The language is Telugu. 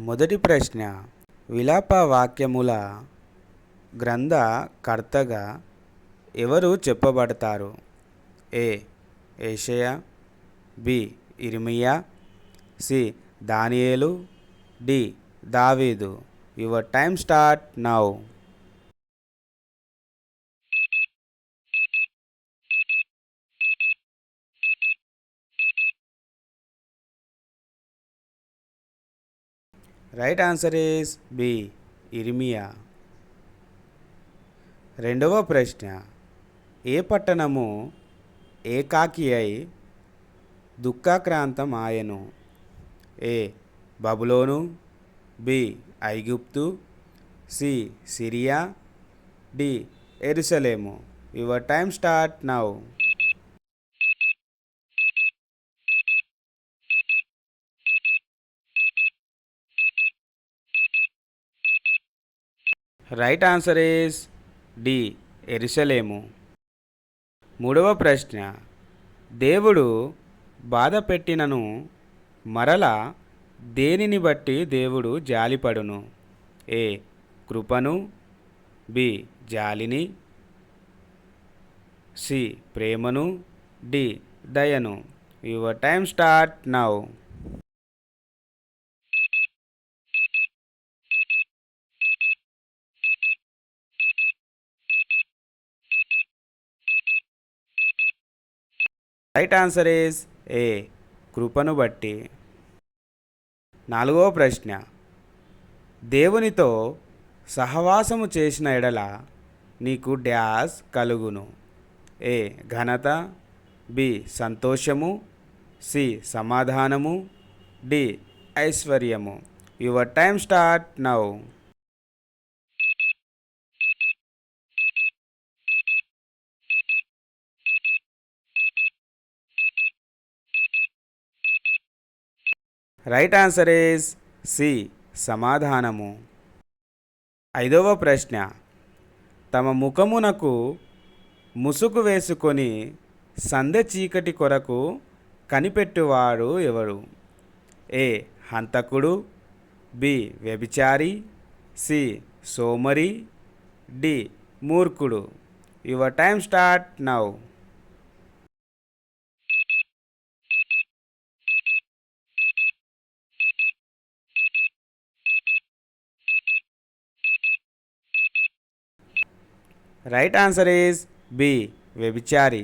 మొదటి ప్రశ్న, విలాప వాక్యముల గ్రంథ కర్తగా ఎవరు చెప్పబడతారు? ఏ యెషయా, బి ఇర్మియా, సి దానియేలు, డి దావీదు. Your time start now. Right answer is B ఇర్మియా. రెండవ ప్రశ్న, ఏ పట్టణము ఏకాకి అయి దుఃఖాక్రాంతం ఆయను? ఏ బబులోను, బి ఐగుప్తు, సి సిరియా, డి ఎరుసలేము. Your time start now. Right answer is D ఎరుసలేము. మూడవ ప్రశ్న, దేవుడు బాధ పెట్టినను మరల దేనిని బట్టి దేవుడు జాలిపడును? ఏ కృపను, బి జాలిని, సి ప్రేమను, డి దయను. Your time start now. Right answer is a కృపను బట్టి. నాలుగవ ప్రశ్న, దేవునితో సహవాసము చేసిన ఎడల నీకు డ్యాస్ కలుగును? ఏ ఘనత, బి సంతోషము, సి సమాధానము, డి ఐశ్వర్యము. Your time start now. Right answer is C సమాధానము. ఐదవ ప్రశ్న, తమ ముఖమునకు ముసుగు వేసుకొని సందె చీకటి కొరకు కనిపెట్టువాడు ఎవరు? ఏ హంతకుడు, బి వ్యభిచారి, సి సోమరి, డి మూర్ఖుడు. Your time start now. Right answer is B వ్యభిచారి.